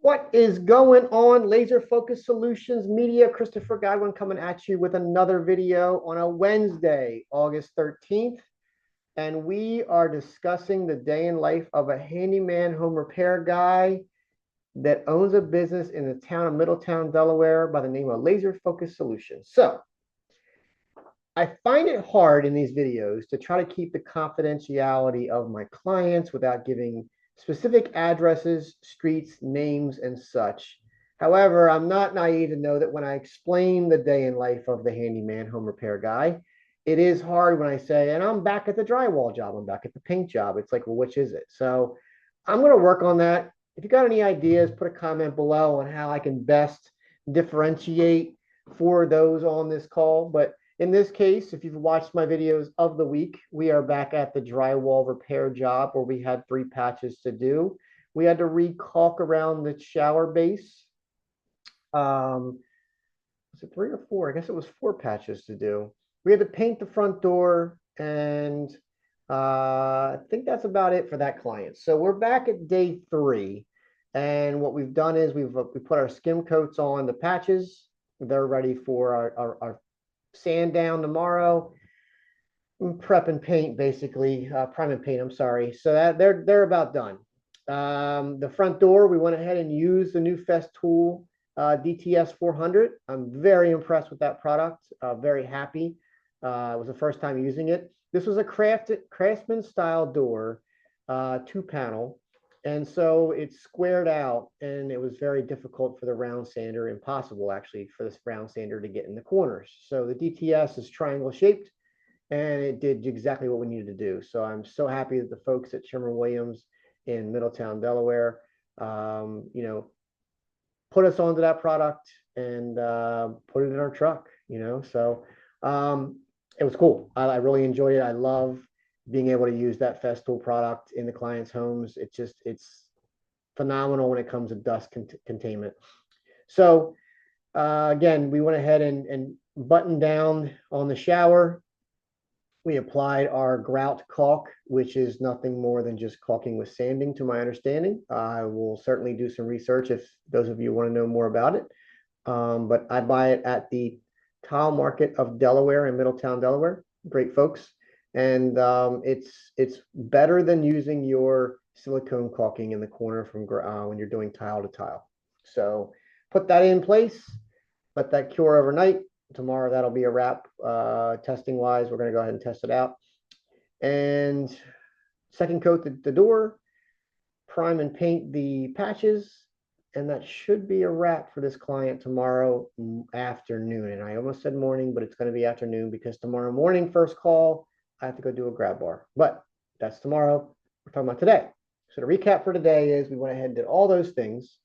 What is going on? Laser Focus Solutions Media. Christopher Godwin coming at you with another video on a Wednesday, August 13th. And we are discussing the day in life of a handyman home repair guy that owns a business in the town of Middletown, Delaware by the name of Laser Focus Solutions. So I find it hard in these videos to try to keep the confidentiality of my clients without giving specific addresses, streets, names, and such. However, I'm not naive to know that when I explain the day in life of the handyman home repair guy, it is hard when I say, and I'm back at the drywall job, I'm back at the paint job. It's like, well, which is it? So I'm going to work on that. If you got any ideas, put a comment below on how I can best differentiate for those on this call. But in this case, if you've watched my videos of the week, we are back at the drywall repair job where we had 3 patches to do. We had to re-caulk around the shower base. Was it 3 or 4? I guess it was 4 patches to do. We had to paint the front door, and I think that's about it for that client. So we're back at day 3, and what we've done is we put our skim coats on the patches. They're ready for our sand down tomorrow, prep and paint, basically prime and paint, I'm sorry. So that they're about done. The front door, we went ahead and used the new Festool DTS 400. I'm very impressed with that product, very happy. It was the first time using it. This was a craftsman style door, 2-panel. And so it's squared out, and it was very difficult for the round sander, impossible actually for this round sander to get in the corners. So the DTS is triangle shaped, and it did exactly what we needed to do. So I'm so happy that the folks at Sherwin-Williams in Middletown, Delaware, put us onto that product and put it in our truck, So it was cool. I really enjoyed it. I love being able to use that Festool product in the client's homes. It's phenomenal when it comes to dust containment. So again, we went ahead and buttoned down on the shower. We applied our Grout caulk, which is nothing more than just caulking with sanding, to my understanding. I will certainly do some research if those of you want to know more about it. But I buy it at the Tile Market of Delaware in Middletown, Delaware. Great folks. And it's better than using your silicone caulking in the corner from when you're doing tile to tile. So put that in place, let that cure overnight. Tomorrow that'll be a wrap. Testing wise, we're going to go ahead and test it out. And second coat the door, prime and paint the patches, and that should be a wrap for this client tomorrow afternoon. And I almost said morning, but it's going to be afternoon because tomorrow morning, first call, I have to go do a grab bar. But that's tomorrow. We're talking about today. So the recap for today is we went ahead and did all those things.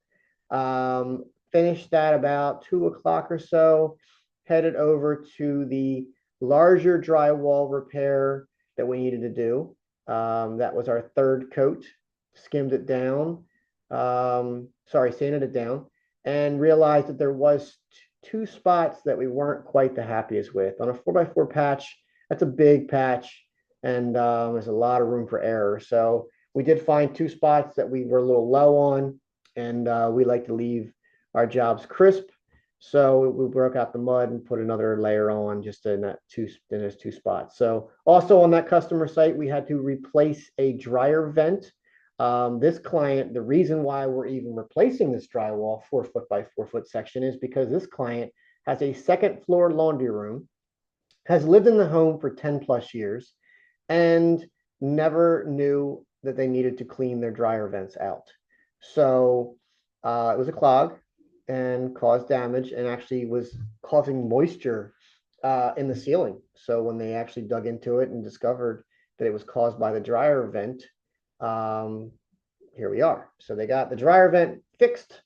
Finished that about 2 o'clock or so. Headed over to the larger drywall repair that we needed to do. That was our 3rd coat. Skimmed it down. Sanded it down, and realized that there was 2 spots that we weren't quite the happiest with. On a 4x4 patch, that's a big patch, and there's a lot of room for error. So we did find 2 spots that we were a little low on, and we like to leave our jobs crisp. So we broke out the mud and put another layer on just in those 2 spots. So also on that customer site, we had to replace a dryer vent. This client, the reason why we're even replacing this drywall 4 foot by 4 foot section is because this client has a 2nd floor laundry room, has lived in the home for 10 plus years, and never knew that they needed to clean their dryer vents out. So it was a clog and caused damage, and actually was causing moisture in the ceiling. So when they actually dug into it and discovered that it was caused by the dryer vent, here we are. So they got the dryer vent fixed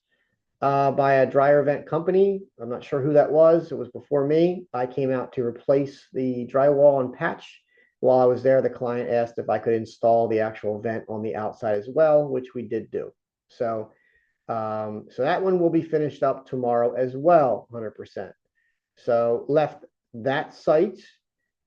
by a dryer vent company. I'm not sure who that was. It was before me. I came out to replace the drywall and patch. While I was there, the client asked if I could install the actual vent on the outside as well, which we did do. So that one will be finished up tomorrow as well, 100%. So left that site.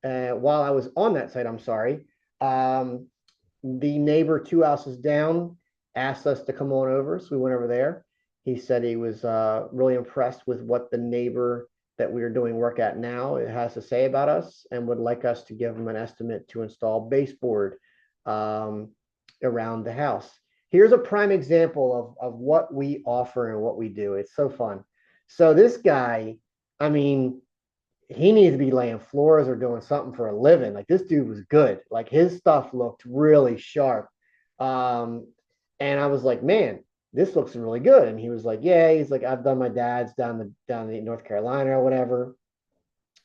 While I was on that site, I'm sorry, the neighbor 2 houses down asked us to come on over. So we went over there. He said he was really impressed with what the neighbor that we are doing work at now it has to say about us, and would like us to give him an estimate to install baseboard um, around the house. Here's a prime example of what we offer and what we do. It's so fun. So this guy, I mean, he needs to be laying floors or doing something for a living. Like, this dude was good. Like, his stuff looked really sharp. Um, and I was like, man, this looks really good. And he was like, yeah, he's like, I've done my dad's down in North Carolina or whatever.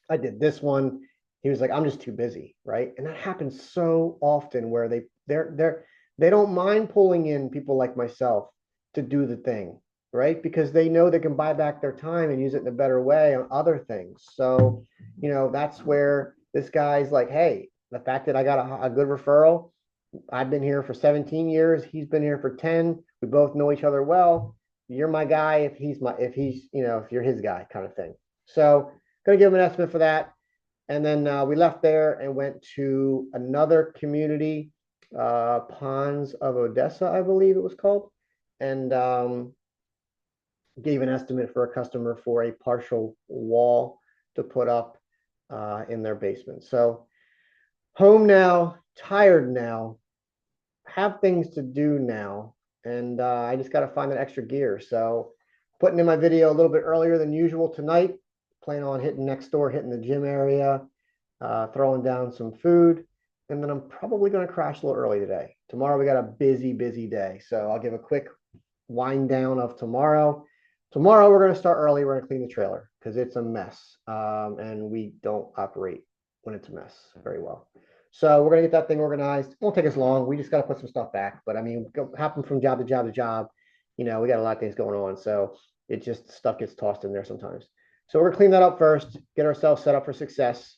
I did this one. He was like, I'm just too busy, right? And that happens so often where they don't mind pulling in people like myself to do the thing, right? Because they know they can buy back their time and use it in a better way on other things. So, that's where this guy's like, hey, the fact that I got a good referral, I've been here for 17 years, he's been here for 10. We both know each other well. You're my guy if you're his guy, kind of thing. So, gonna give him an estimate for that. And then we left there and went to another community, Ponds of Odessa, I believe it was called, and gave an estimate for a customer for a partial wall to put up in their basement. So home now, tired now, have things to do now, and I just got to find that extra gear. So putting in my video a little bit earlier than usual tonight. Plan on hitting next door, hitting the gym area, throwing down some food, and then I'm probably going to crash a little early today. Tomorrow we got a busy, busy day. So I'll give a quick wind down of tomorrow. Tomorrow we're going to start early. We're going to clean the trailer because it's a mess, and we don't operate when it's a mess very well. So we're going to get that thing organized. It won't take us long. We just got to put some stuff back. But I mean, hopping from job to job to job, we got a lot of things going on. So it just stuff gets tossed in there sometimes. So we're gonna clean that up first, get ourselves set up for success,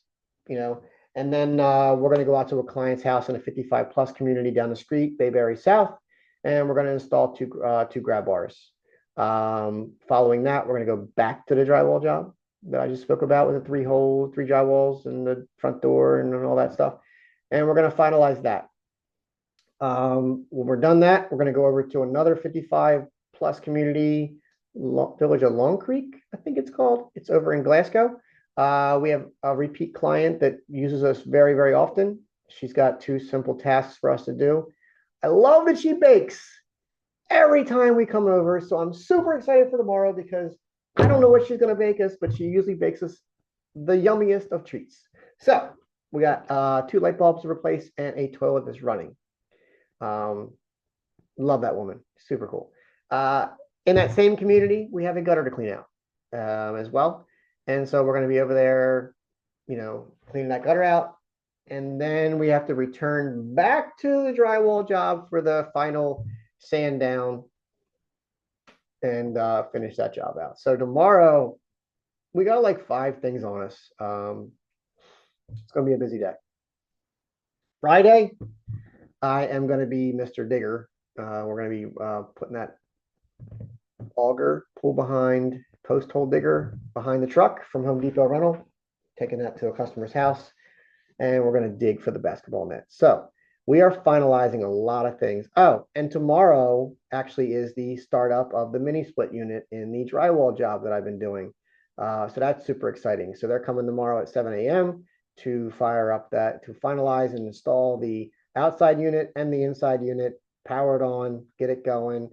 and then we're gonna go out to a client's house in a 55 plus community down the street, Bayberry South, and we're gonna install two grab bars. Following that, we're gonna go back to the drywall job that I just spoke about with the three drywalls and the front door and all that stuff, and we're gonna finalize that. When we're done that, we're gonna go over to another 55 plus community, Village of Long Creek, I think it's called. It's over in Glasgow. We have a repeat client that uses us very, very often. She's got two simple tasks for us to do. I love that she bakes every time we come over. So I'm super excited for tomorrow because I don't know what she's going to bake us, but she usually bakes us the yummiest of treats. So we got 2 light bulbs to replace and a toilet that's running. Love that woman. Super cool. In that same community, we have a gutter to clean out as well. And so we're going to be over there, cleaning that gutter out. And then we have to return back to the drywall job for the final sand down and finish that job out. So tomorrow, we got like 5 things on us. It's going to be a busy day. Friday, I am going to be Mr. Digger. We're going to be putting that auger pull behind post hole digger behind the truck from Home Depot rental, taking that to a customer's house, and we're going to dig for the basketball net. So we are finalizing a lot of things. Oh, and tomorrow actually is the startup of the mini split unit in the drywall job that I've been doing. So that's super exciting. So they're coming tomorrow at 7 a.m. to finalize and install the outside unit and the inside unit, power it on, get it going.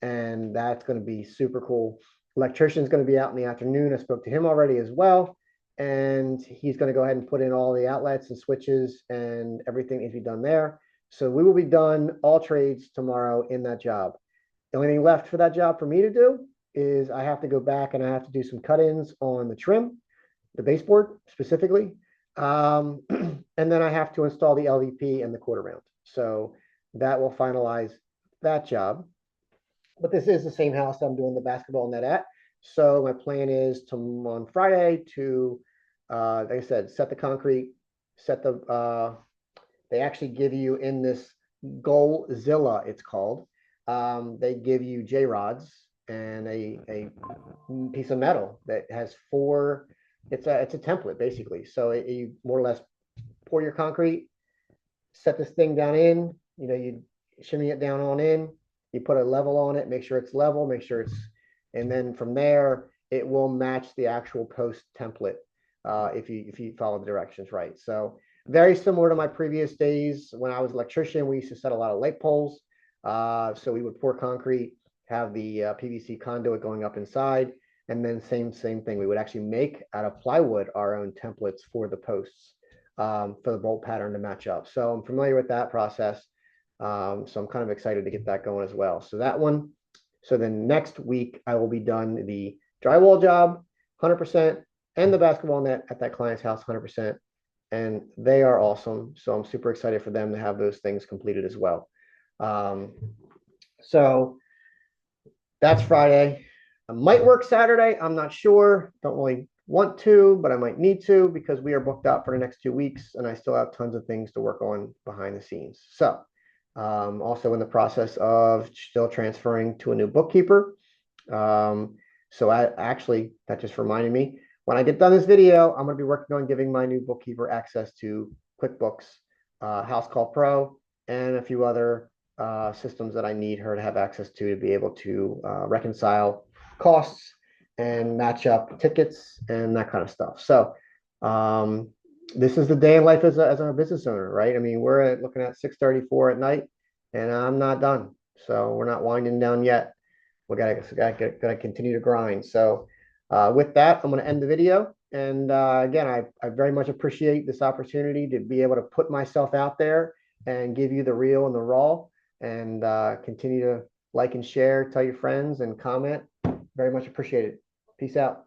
And that's going to be super cool. Electrician's going to be out in the afternoon. I spoke to him already as well. And he's going to go ahead and put in all the outlets and switches and everything needs to be done there. So we will be done all trades tomorrow in that job. The only thing left for that job for me to do is I have to go back and I have to do some cut-ins on the trim, the baseboard specifically. And then I have to install the LVP and the quarter round. So that will finalize that job. But this is the same house I'm doing the basketball net at. So my plan is on Friday to, like I said, set the concrete, they actually give you in this Goalzilla, it's called. They give you J-rods and a piece of metal that has 4, it's a template basically. So you more or less pour your concrete, set this thing down you shimmy it down on in, you put a level on it, make sure it's level, make sure it's And then from there, it will match the actual post template if you follow the directions right. So very similar to my previous days when I was an electrician, we used to set a lot of light poles. So we would pour concrete, have the PVC conduit going up inside, and then same thing. We would actually make out of plywood our own templates for the posts for the bolt pattern to match up. So I'm familiar with that process. So I'm kind of excited to get that going as well. So that one. So then next week I will be done the drywall job 100% and the basketball net at that client's house 100%. And they are awesome. So I'm super excited for them to have those things completed as well. So that's Friday. I might work Saturday. I'm not sure. Don't really want to, but I might need to because we are booked out for the next 2 weeks and I still have tons of things to work on behind the scenes. So also in the process of still transferring to a new bookkeeper. So that just reminded me, when I get done this video, I'm going to be working on giving my new bookkeeper access to QuickBooks, House Call Pro, and a few other systems that I need her to have access to be able to reconcile costs and match up tickets and that kind of stuff. So this is the day in life as a business owner, right? I mean, we're looking at 6:34 at night and I'm not done. So we're not winding down yet. We gotta continue to grind. So with that, I'm going to end the video. And again, I very much appreciate this opportunity to be able to put myself out there and give you the real and the raw, and continue to like and share, tell your friends and comment. Very much appreciated. Peace out.